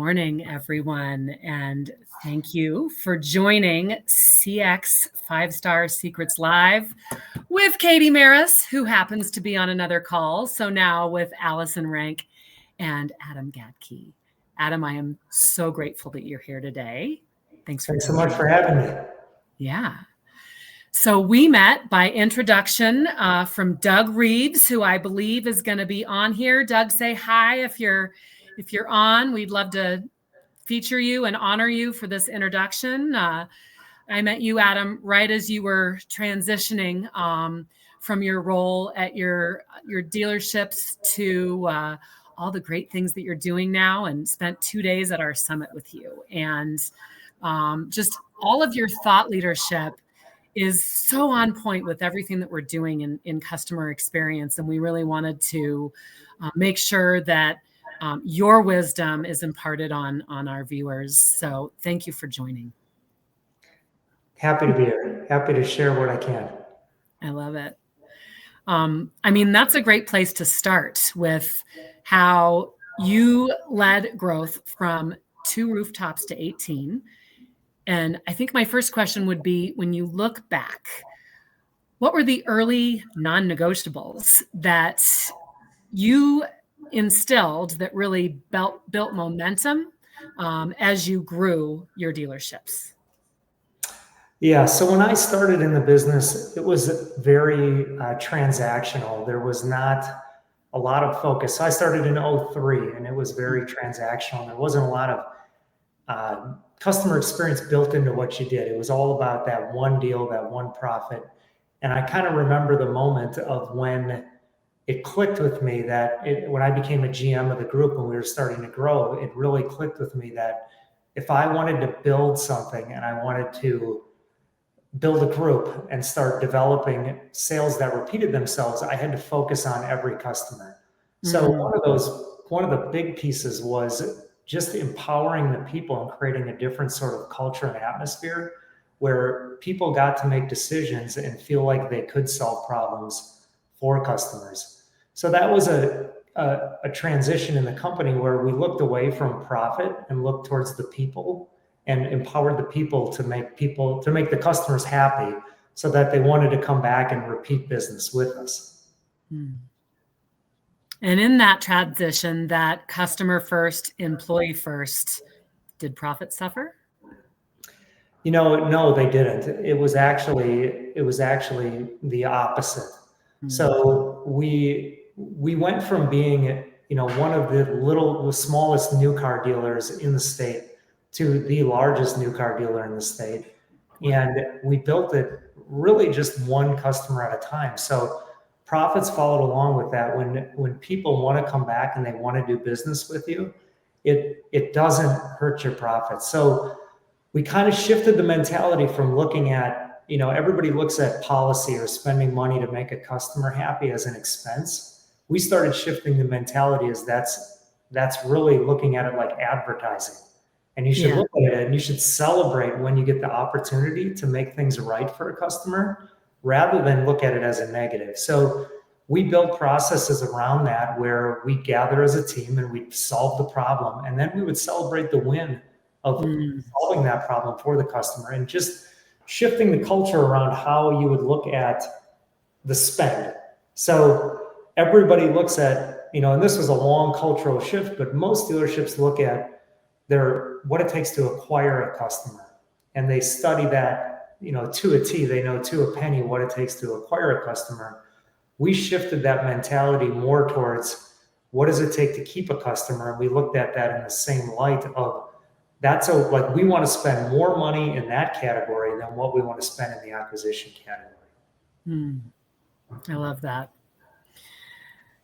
morning, everyone, and thank you for joining CX 5-Star Secrets Live with Katie Maris, who happens to be on another call. So now with Allison Rank and Adam Gaedke. Adam, I am so grateful that you're here today. Thanks so much for having me. Yeah. So we met by introduction from Doug Reeves, who I believe is going to be on here. Doug, say hi if you're on. We'd love to feature you and honor you for this introduction. I met you, Adam, right as you were transitioning from your role at your dealerships to all the great things that you're doing now, and spent 2 days at our summit with you. And just all of your thought leadership is so on point with everything that we're doing in customer experience. And we really wanted to make sure that your wisdom is imparted on our viewers. So thank you for joining. Happy to be here. Happy to share what I can. I love it. I mean, that's a great place to start with how you led growth from 2 rooftops to 18. And I think my first question would be, when you look back, what were the early non-negotiables that you instilled that really built momentum as you grew your dealerships? Yeah, so when I started in the business, it was very transactional. There was not a lot of focus. So I started in 03, and it was very transactional. There wasn't a lot of customer experience built into what you did. It was all about that one deal, that one profit. And I kind of remember the moment of when it clicked with me that when I became a GM of the group and we were starting to grow, it really clicked with me that if I wanted to build something and I wanted to build a group and start developing sales that repeated themselves, I had to focus on every customer. So one of the big pieces was just empowering the people and creating a different sort of culture and atmosphere where people got to make decisions and feel like they could solve problems for customers. So that was a transition in the company where we looked away from profit and looked towards the people and empowered the people to make the customers happy so that they wanted to come back and repeat business with us. And in that transition, that customer first, employee first, did profit suffer? No, they didn't. It was actually the opposite. So we went from being, one of the smallest new car dealers in the state to the largest new car dealer in the state. And we built it really just one customer at a time. So profits followed along with that. When people want to come back and they want to do business with you, it doesn't hurt your profits. So we kind of shifted the mentality from looking at, everybody looks at policy or spending money to make a customer happy as an expense. We started shifting the mentality as that's really looking at it like advertising. And you should look at it and you should celebrate when you get the opportunity to make things right for a customer rather than look at it as a negative. So we built processes around that where we gather as a team and we solve the problem. And then we would celebrate the win of solving that problem for the customer and just shifting the culture around how you would look at the spend. So everybody looks at, and this was a long cultural shift, but most dealerships look at what it takes to acquire a customer. And they study that, to a T. They know to a penny what it takes to acquire a customer. We shifted that mentality more towards what does it take to keep a customer? And we looked at that in the same light of we want to spend more money in that category than what we want to spend in the acquisition category. I love that.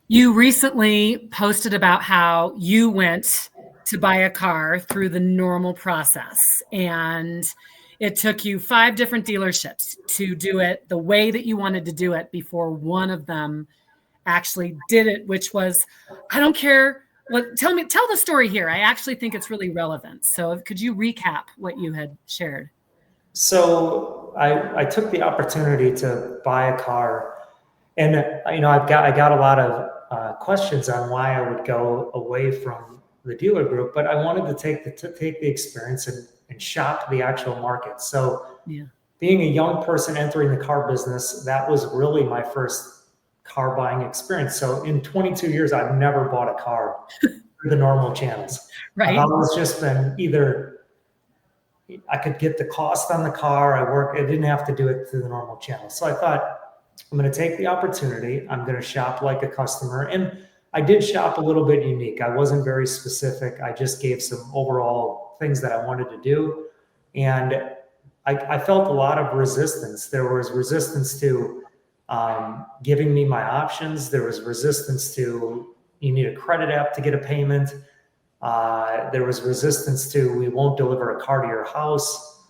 You recently posted about how you went to buy a car through the normal process, and it took you 5 different dealerships to do it the way that you wanted to do it before one of them actually did it, which was, I don't care. Tell the story here. I actually think it's really relevant. So could you recap what you had shared? So I took the opportunity to buy a car, and I got a lot of questions on why I would go away from the dealer group, but I wanted to take the experience and shop the actual market. So being a young person entering the car business, that was really my first car buying experience. So in 22 years, I've never bought a car through the normal channels. Right. I've always just been either I could get the cost on the car. I didn't have to do it through the normal channels. So I thought, I'm going to take the opportunity. I'm going to shop like a customer. And I did shop a little bit unique. I wasn't very specific. I just gave some overall things that I wanted to do. And I felt a lot of resistance. There was resistance to giving me my options. There was resistance to, you need a credit app to get a payment. There was resistance to, we won't deliver a car to your house.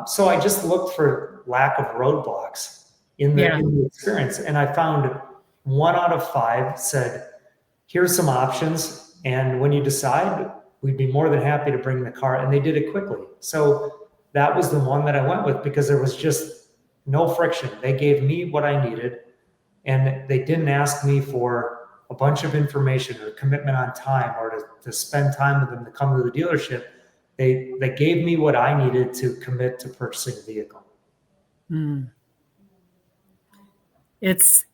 So I just looked for lack of roadblocks in the experience. And I found 1 out of 5 said, here's some options. And when you decide, we'd be more than happy to bring the car. And they did it quickly. So that was the one that I went with because there was just no friction. They gave me what I needed. And they didn't ask me for a bunch of information or commitment on time or to spend time with them to come to the dealership. They gave me what I needed to commit to purchasing a vehicle. It's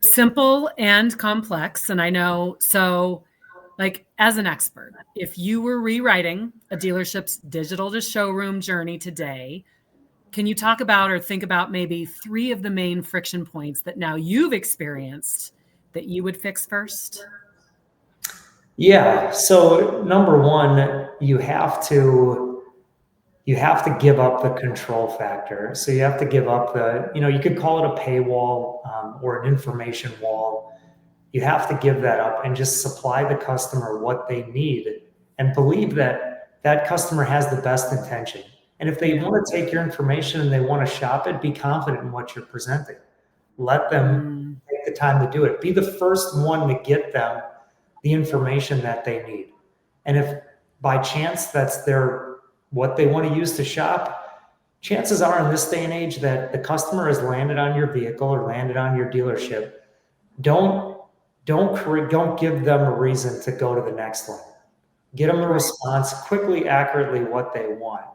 simple and complex. And I know, so like as an expert, if you were rewriting a dealership's digital to showroom journey today, can you talk about or think about maybe 3 of the main friction points that now you've experienced that you would fix first? Yeah. So number 1, you have to give up the control factor. So you have to give up you could call it a paywall or an information wall. You have to give that up and just supply the customer what they need and believe that that customer has the best intention. And if they want to take your information and they want to shop it, be confident in what you're presenting. Let them take the time to do it. Be the first one to get them the information that they need. And if by chance that's what they want to use to shop, chances are in this day and age that the customer has landed on your vehicle or landed on your dealership. Don't give them a reason to go to the next one. Get them a response quickly, accurately what they want.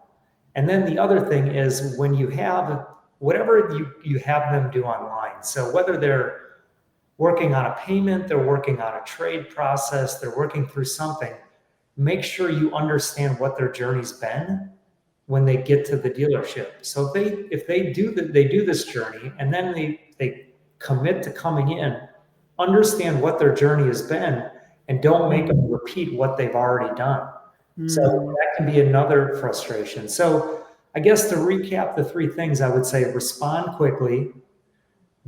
And then the other thing is when you have whatever you have them do online. So whether they're working on a payment, they're working on a trade process, they're working through something, make sure you understand what their journey's been when they get to the dealership. So if they do this journey and then they commit to coming in, understand what their journey has been and don't make them repeat what they've already done. So that can be another frustration. So I guess to recap the 3 things, I would say respond quickly,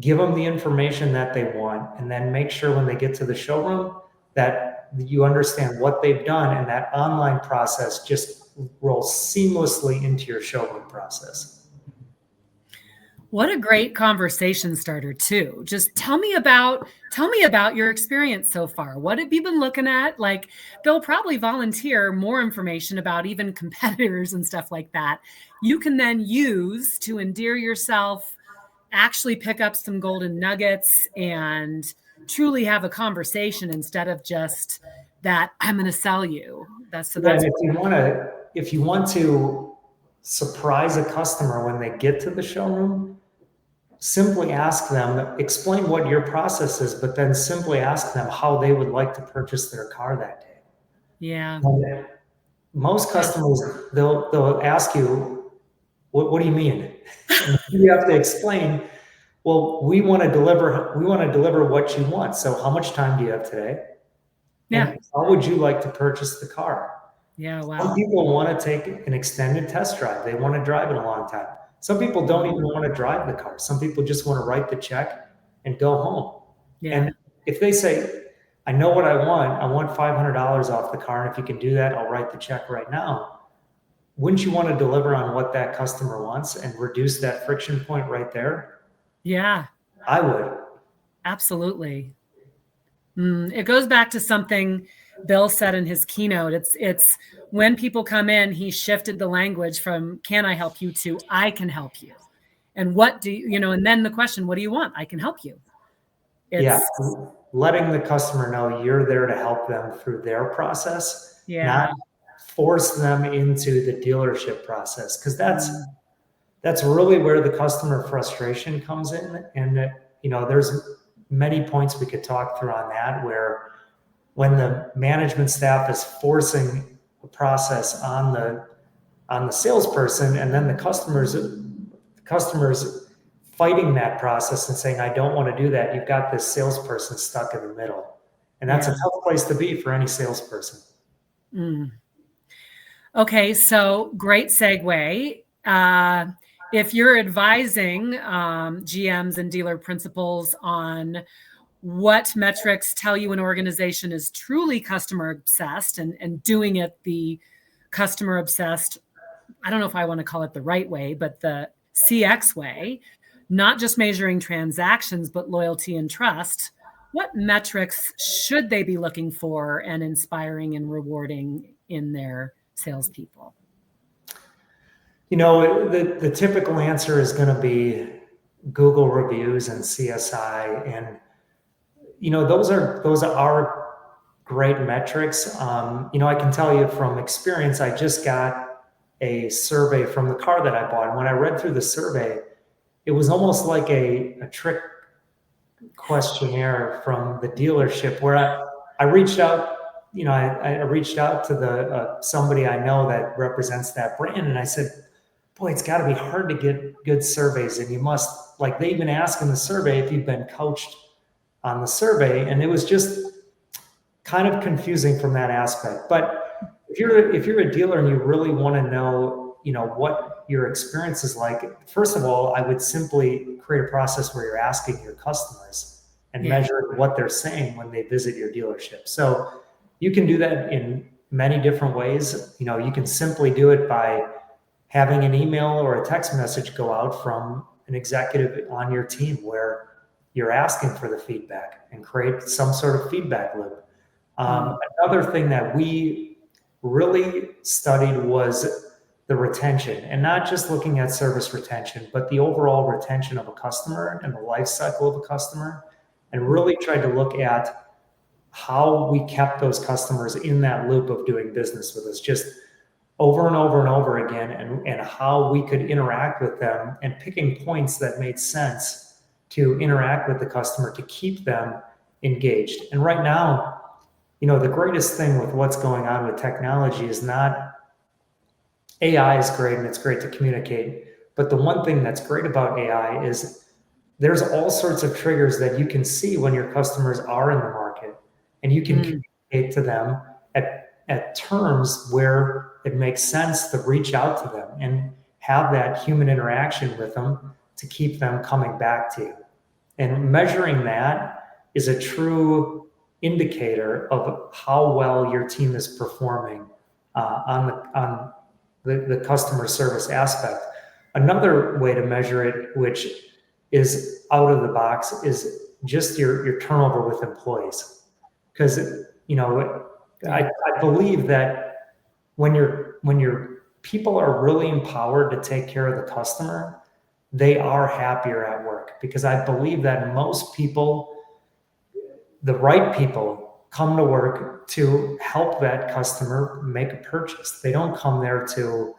give them the information that they want, and then make sure when they get to the showroom that you understand what they've done and that online process just rolls seamlessly into your showroom process. What a great conversation starter too. Just tell me about your experience so far. What have you been looking at? Like they'll probably volunteer more information about even competitors and stuff like that. You can then use to endear yourself, actually pick up some golden nuggets and truly have a conversation instead of just that I'm going to sell you. That's if you want to surprise a customer when they get to the showroom, simply ask them, explain what your process is, but then simply ask them how they would like to purchase their car that day. Yeah. And most customers, they'll ask you, what do you mean? And you have to explain, well, we want to deliver what you want. So how much time do you have today? Yeah. And how would you like to purchase the car? Yeah. Wow. Some people want to take an extended test drive. They want to drive it a long time. Some people don't even want to drive the car. Some people just want to write the check and go home. Yeah. And if they say, I know what I want $500 off the car. And if you can do that, I'll write the check right now. Wouldn't you want to deliver on what that customer wants and reduce that friction point right there? Yeah. I would. Absolutely. It goes back to something Bill said in his keynote. It's when people come in, he shifted the language from can I help you to I can help you. And what do you, and then the question, what do you want? I can help you. Yeah. letting the customer know you're there to help them through their process, not force them into the dealership process. Because that's really where the customer frustration comes in. And, there's many points we could talk through on that, where when the management staff is forcing the process on the salesperson, and then the customers fighting that process and saying, I don't want to do that. You've got this salesperson stuck in the middle. And that's a tough place to be for any salesperson. Okay, so great segue. If you're advising GMs and dealer principals on what metrics tell you an organization is truly customer obsessed and doing it the customer obsessed, I don't know if I want to call it the right way, but the CX way, not just measuring transactions, but loyalty and trust, what metrics should they be looking for and inspiring and rewarding in their salespeople? The typical answer is going to be Google reviews and CSI, and those are great metrics. I can tell you from experience, I just got a survey from the car that I bought, and when I read through the survey, it was almost like a trick questionnaire from the dealership, where I reached out. I reached out to the somebody I know that represents that brand, and I said, boy, it's got to be hard to get good surveys, and you must, they even ask in the survey if you've been coached on the survey, and it was just kind of confusing from that aspect. But if you're a dealer and you really want to know, what your experience is like, first of all, I would simply create a process where you're asking your customers and measuring what they're saying when they visit your dealership. So you can do that in many different ways. You can simply do it by having an email or a text message go out from an executive on your team where you're asking for the feedback and create some sort of feedback loop. Another thing that we really studied was the retention, and not just looking at service retention, but the overall retention of a customer and the life cycle of a customer, and really tried to look at how we kept those customers in that loop of doing business with us just over and over and over again, and how we could interact with them, and picking points that made sense to interact with the customer to keep them engaged. And right now, the greatest thing with what's going on with technology is not AI is great and it's great to communicate. But the one thing that's great about AI is there's all sorts of triggers that you can see when your customers are in the market, and you can communicate to them at terms where it makes sense to reach out to them and have that human interaction with them to keep them coming back to you. And measuring that is a true indicator of how well your team is performing on the customer service aspect. Another way to measure it, which is out of the box, is just your turnover with employees. Because I believe that when your people are really empowered to take care of the customer, they are happier at work. Because I believe that most people, the right people, come to work to help that customer make a purchase. They don't come there to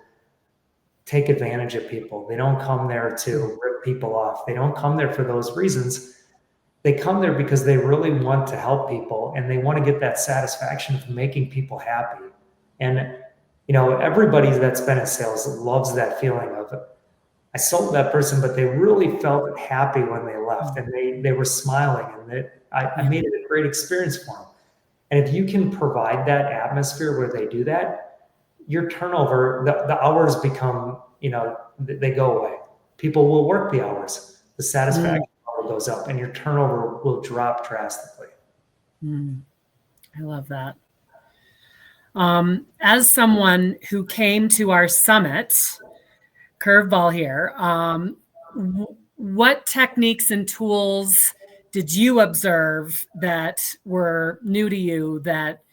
take advantage of people. They don't come there to rip people off. They don't come there for those reasons. They come there because they really want to help people, and they want to get that satisfaction from making people happy. And everybody that's been in sales loves that feeling of, I sold that person, but they really felt happy when they left, and they were smiling, and I made it a great experience for them. And if you can provide that atmosphere where they do that, your turnover, the hours become, they go away. People will work the hours. The satisfaction level goes up, and your turnover will drop drastically. I love that. As someone who came to our summit, curveball here, what techniques and tools did you observe that were new to you that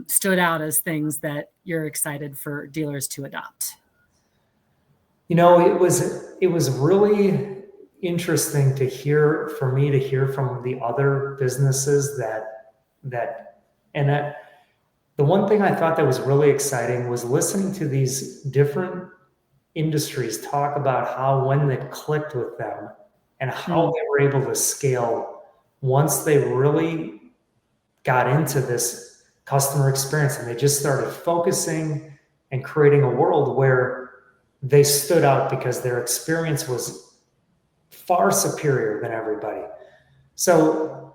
stood out as things that you're excited for dealers to adopt? It was really, interesting to hear, for me to hear from the other businesses and the one thing I thought that was really exciting was listening to these different industries talk about how when it clicked with them and how they were able to scale once they really got into this customer experience and they just started focusing and creating a world where they stood out because their experience was far superior than everybody. So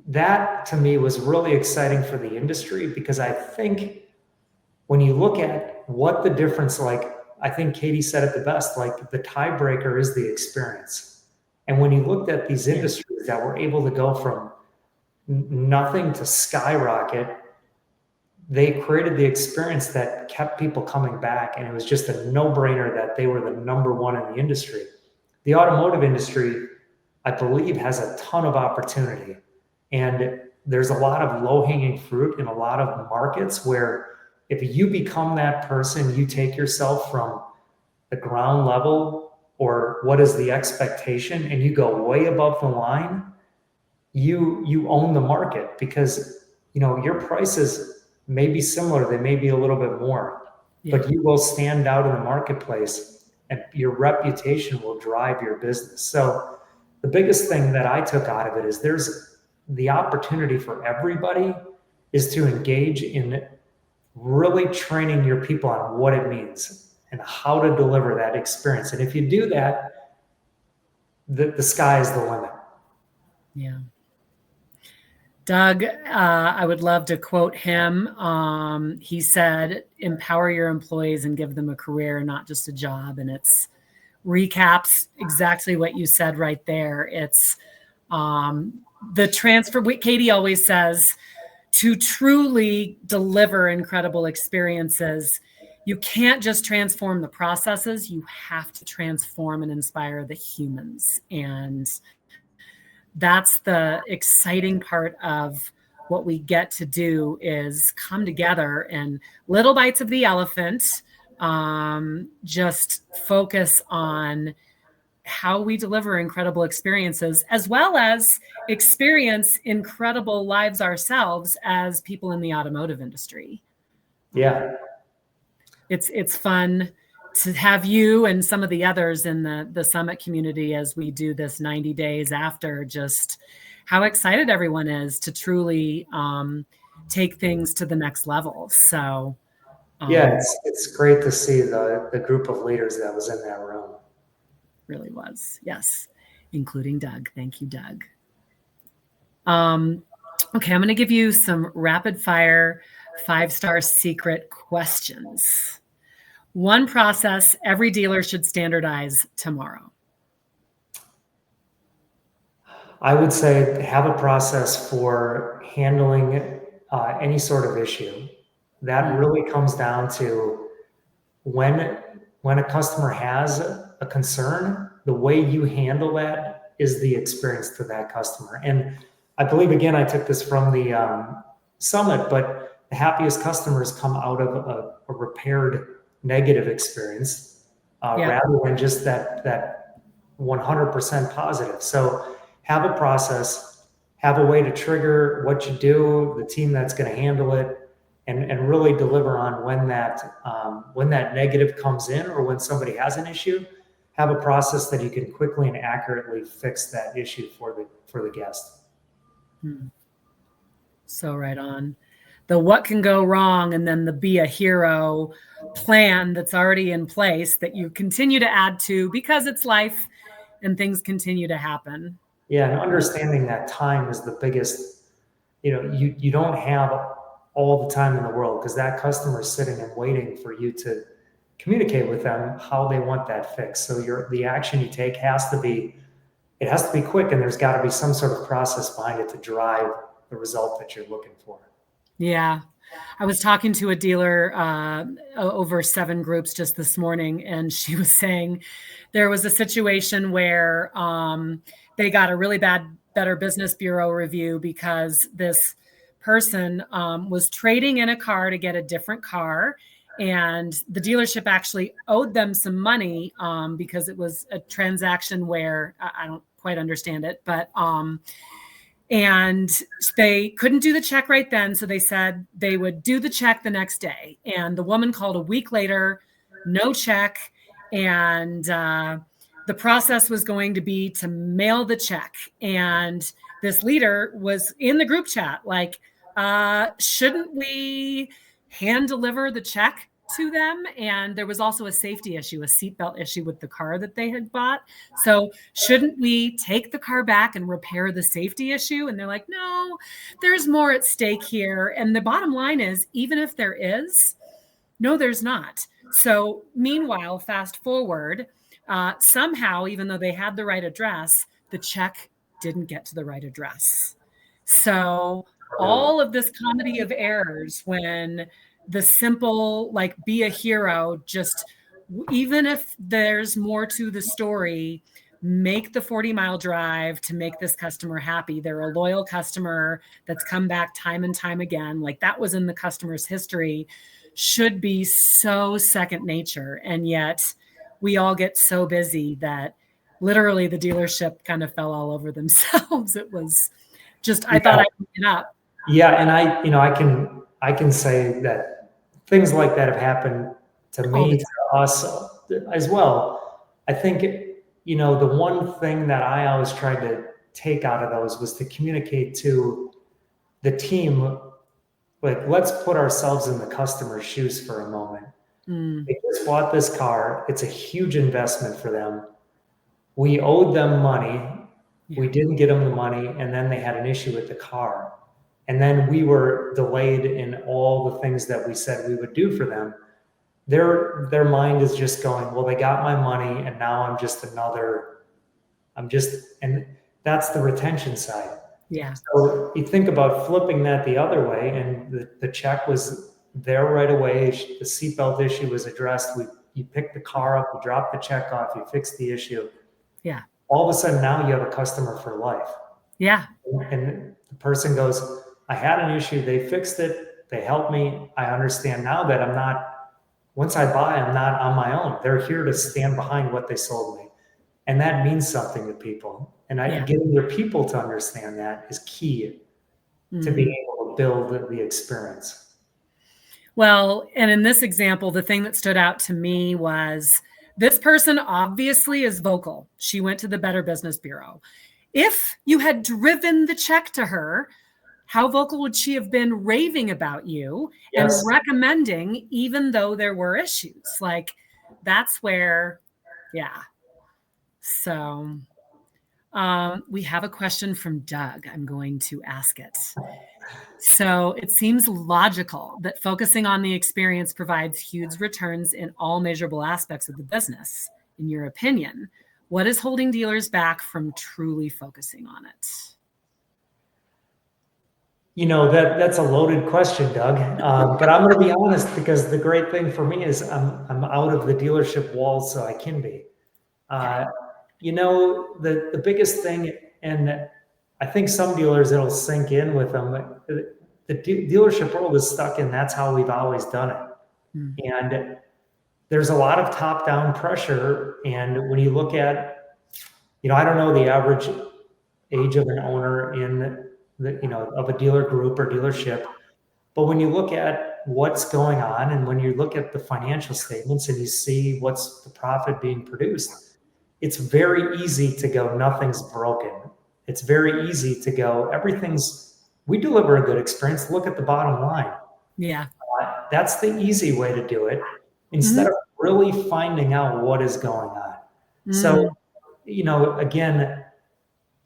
that to me was really exciting for the industry because I think when you look at what the difference, like I think Katie said it the best, like the tiebreaker is the experience. And when you looked at these industries that were able to go from nothing to skyrocket, they created the experience that kept people coming back. And it was just a no-brainer that they were the number one in the industry. The automotive industry, I believe, has a ton of opportunity. And there's a lot of low-hanging fruit in a lot of markets where if you become that person, you take yourself from the ground level or what is the expectation and you go way above the line, you own the market because your prices may be similar, they may be a little bit more, but you will stand out in the marketplace and your reputation will drive your business. So the biggest thing that I took out of it is there's the opportunity for everybody is to engage in really training your people on what it means and how to deliver that experience. And if you do that, the sky is the limit. Yeah. Doug, I would love to quote him. He said, empower your employees and give them a career, not just a job. And it's recaps exactly what you said right there. It's the transfer. Katie always says, to truly deliver incredible experiences, you can't just transform the processes, you have to transform and inspire the humans. And that's the exciting part of what we get to do is come together and little bites of the elephant, just focus on how we deliver incredible experiences, as well as experience incredible lives ourselves as people in the automotive industry. Yeah. It's fun to have you and some of the others in the summit community as we do this 90 days after, just how excited everyone is to truly take things to the next level. So yeah, it's great to see the group of leaders that was in that room. Really was. Yes. Including Doug. Thank you, Doug. Okay. I'm going to give you some rapid fire 5-star secret questions. One process every dealer should standardize tomorrow. I would say have a process for handling any sort of issue. That really comes down to when a customer has a concern, the way you handle that is the experience to that customer. And I believe, again, I took this from the summit, but the happiest customers come out of a repaired negative experience rather than just that 100% positive. So have a process, have a way to trigger what you do, the team that's going to handle it, and really deliver on when that negative comes in or when somebody has an issue. Have a process that you can quickly and accurately fix that issue for the guest. So right on. The what can go wrong and then the be a hero plan that's already in place that you continue to add to because it's life and things continue to happen. Yeah, and understanding that time is the biggest, you don't have all the time in the world because that customer is sitting and waiting for you to communicate with them how they want that fixed. So the action you take has to be quick, and there's got to be some sort of process behind it to drive the result that you're looking for. Yeah. I was talking to a dealer over 7 groups just this morning, and she was saying there was a situation where they got a really bad Better Business Bureau review because this person was trading in a car to get a different car. And the dealership actually owed them some money because it was a transaction where I don't quite understand it, but and they couldn't do the check right then. So they said they would do the check the next day. And the woman called a week later, no check. And the process was going to be to mail the check. And this leader was in the group chat, like, shouldn't we hand deliver the check to them? And there was also a safety issue, a seatbelt issue with the car that they had bought. So shouldn't we take the car back and repair the safety issue? And they're like, no, there's more at stake here. And the bottom line is, even if there is, no, there's not. So meanwhile, fast forward, somehow, even though they had the right address, the check didn't get to the right address. So all of this comedy of errors when the simple, like, be a hero, just even if there's more to the story, make the 40-mile drive to make this customer happy. They're a loyal customer that's come back time and time again. Like, that was in the customer's history, should be so second nature. And yet we all get so busy that literally the dealership kind of fell all over themselves. It was just, I thought I'd bring it up. Yeah. And I can say that things like that have happened to me, to us as well. I think, the one thing that I always tried to take out of those was to communicate to the team, like, let's put ourselves in the customer's shoes for a moment. They just bought this car. It's a huge investment for them. We owed them money. We didn't get them the money. And then they had an issue with the car. And then we were delayed in all the things that we said we would do for them. Their mind is just going, well, they got my money and now and that's the retention side. Yeah. So you think about flipping that the other way, and the check was there right away. The seatbelt issue was addressed. You picked the car up, you dropped the check off, you fixed the issue. Yeah. All of a sudden now you have a customer for life. Yeah. And the person goes, I had an issue, they fixed it, they helped me. I understand now that once I buy, I'm not on my own. They're here to stand behind what they sold me. And that means something to people. And getting your people to understand that is key to being able to build the experience. Well, and in this example, the thing that stood out to me was this person obviously is vocal. She went to the Better Business Bureau. If you had driven the check to her, how vocal would she have been raving about you and recommending, even though there were issues? Like, that's where, yeah. So we have a question from Doug. I'm going to ask it. So it seems logical that focusing on the experience provides huge returns in all measurable aspects of the business. In your opinion, what is holding dealers back from truly focusing on it? That's a loaded question, Doug. But I'm going to be honest, because the great thing for me is I'm out of the dealership walls, so I can be. The biggest thing, and I think some dealers, it'll sink in with them. The dealership world is stuck in that's how we've always done it. And there's a lot of top-down pressure. And when you look at, I don't know the average age of an owner in of a dealer group or dealership, but when you look at what's going on and when you look at the financial statements and you see what's the profit being produced, it's very easy to go, nothing's broken. It's very easy to go, we deliver a good experience. Look at the bottom line. Yeah. That's the easy way to do it, instead of really finding out what is going on. So, again,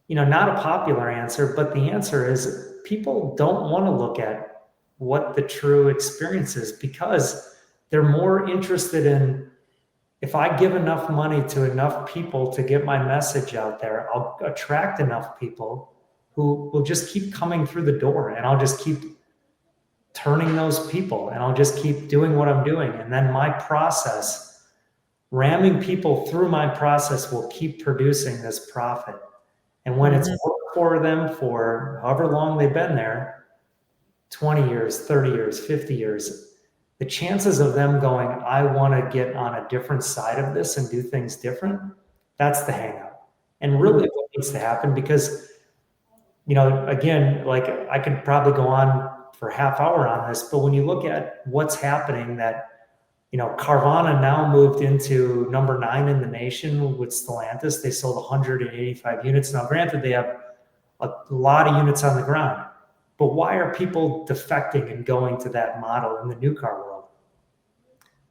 not a popular answer, but the answer is people don't want to look at what the true experience is, because they're more interested in, if I give enough money to enough people to get my message out there, I'll attract enough people who will just keep coming through the door, and I'll just keep turning those people, and I'll just keep doing what I'm doing. And then my process, ramming people through my process, will keep producing this profit. And when it's worked for them for however long they've been there, 20 years, 30 years, 50 years, the chances of them going, I want to get on a different side of this and do things different, that's the hang up. And really what needs to happen, because, again, like I could probably go on for half hour on this, but when you look at what's happening, that, Carvana now moved into number 9 in the nation with Stellantis. They sold 185 units. Now, granted, they have a lot of units on the ground, but why are people defecting and going to that model in the new car world?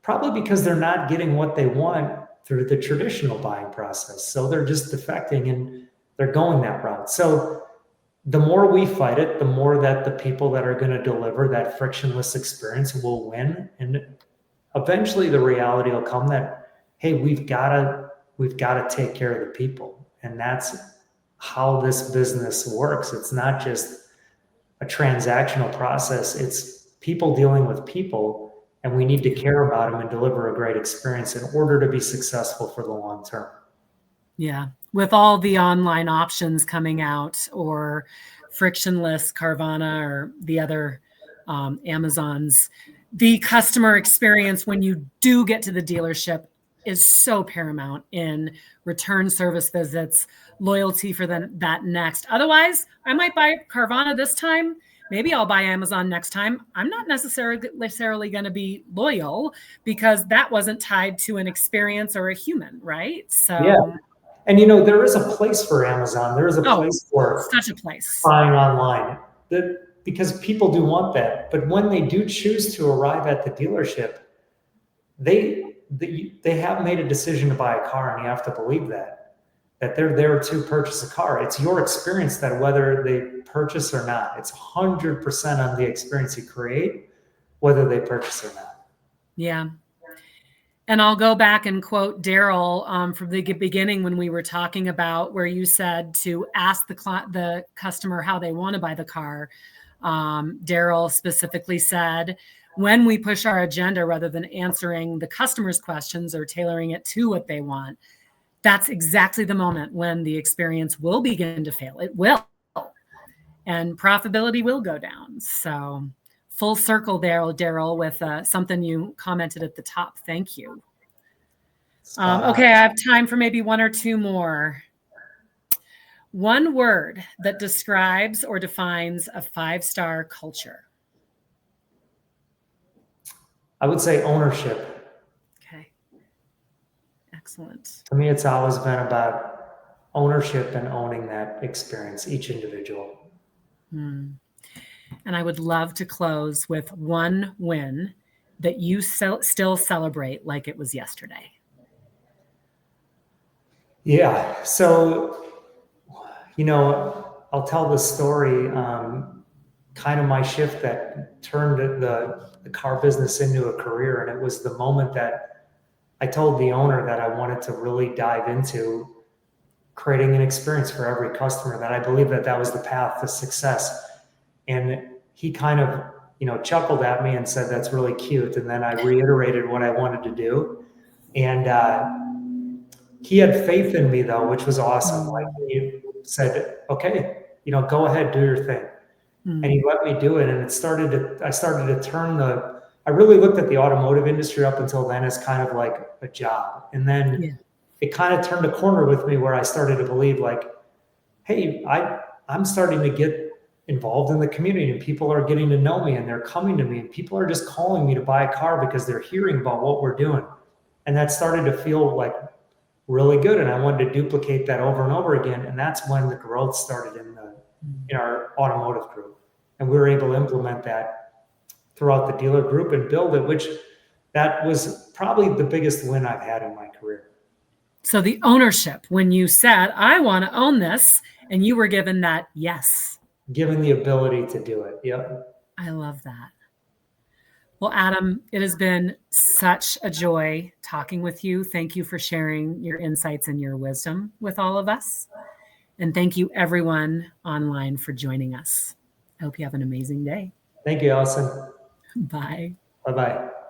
Probably because they're not getting what they want through the traditional buying process. So they're just defecting and they're going that route. So the more we fight it, the more that the people that are going to deliver that frictionless experience will win. And eventually the reality will come that, hey, we've got to take care of the people. And that's how this business works. It's not just a transactional process. It's people dealing with people, and we need to care about them and deliver a great experience in order to be successful for the long term. Yeah. With all the online options coming out, or frictionless Carvana or the other Amazons, the customer experience when you do get to the dealership is so paramount in return service visits, loyalty for that next. Otherwise, I might buy Carvana this time. Maybe I'll buy Amazon next time. I'm not necessarily going to be loyal because that wasn't tied to an experience or a human, right? So yeah. And there is a place for Amazon. There is a place for such a place buying online, because people do want that. But when they do choose to arrive at the dealership, they have made a decision to buy a car, and you have to believe that they're there to purchase a car. It's your experience that whether they purchase or not, it's 100% on the experience you create, whether they purchase or not. Yeah. And I'll go back and quote Daryl from the beginning when we were talking about where you said to ask the customer how they want to buy the car. Daryl specifically said, when we push our agenda rather than answering the customer's questions or tailoring it to what they want, that's exactly the moment when the experience will begin to fail. It will. And profitability will go down. So full circle there, Daryl, with something you commented at the top. Thank you. Okay, I have time for maybe one or two more. One word that describes or defines a 5-star culture. I would say ownership. Okay. Excellent. To me, it's always been about ownership and owning that experience, each individual. And I would love to close with one win that you still celebrate like it was yesterday. Yeah. So, I'll tell the story, kind of my shift that turned the car business into a career. And it was the moment that I told the owner that I wanted to really dive into creating an experience for every customer, that I believe that was the path to success. And he kind of, chuckled at me and said, that's really cute. And then I reiterated what I wanted to do. And he had faith in me, though, which was awesome. Like, he said, okay, go ahead, do your thing. And he let me do it. And I started to turn I really looked at the automotive industry up until then as kind of like a job. And then it kind of turned a corner with me where I started to believe, like, hey, I'm starting to get involved in the community, and people are getting to know me, and they're coming to me, and people are just calling me to buy a car because they're hearing about what we're doing. And that started to feel like really good. And I wanted to duplicate that over and over again. And that's when the growth started in our automotive group. And we were able to implement that throughout the dealer group and build it, which that was probably the biggest win I've had in my career. So the ownership, when you said, I want to own this, and you were given that, yes. Given the ability to do it. Yep. I love that. Well, Adam, it has been such a joy talking with you. Thank you for sharing your insights and your wisdom with all of us. And thank you, everyone online, for joining us. I hope you have an amazing day. Thank you, Allison. Bye. Bye-bye.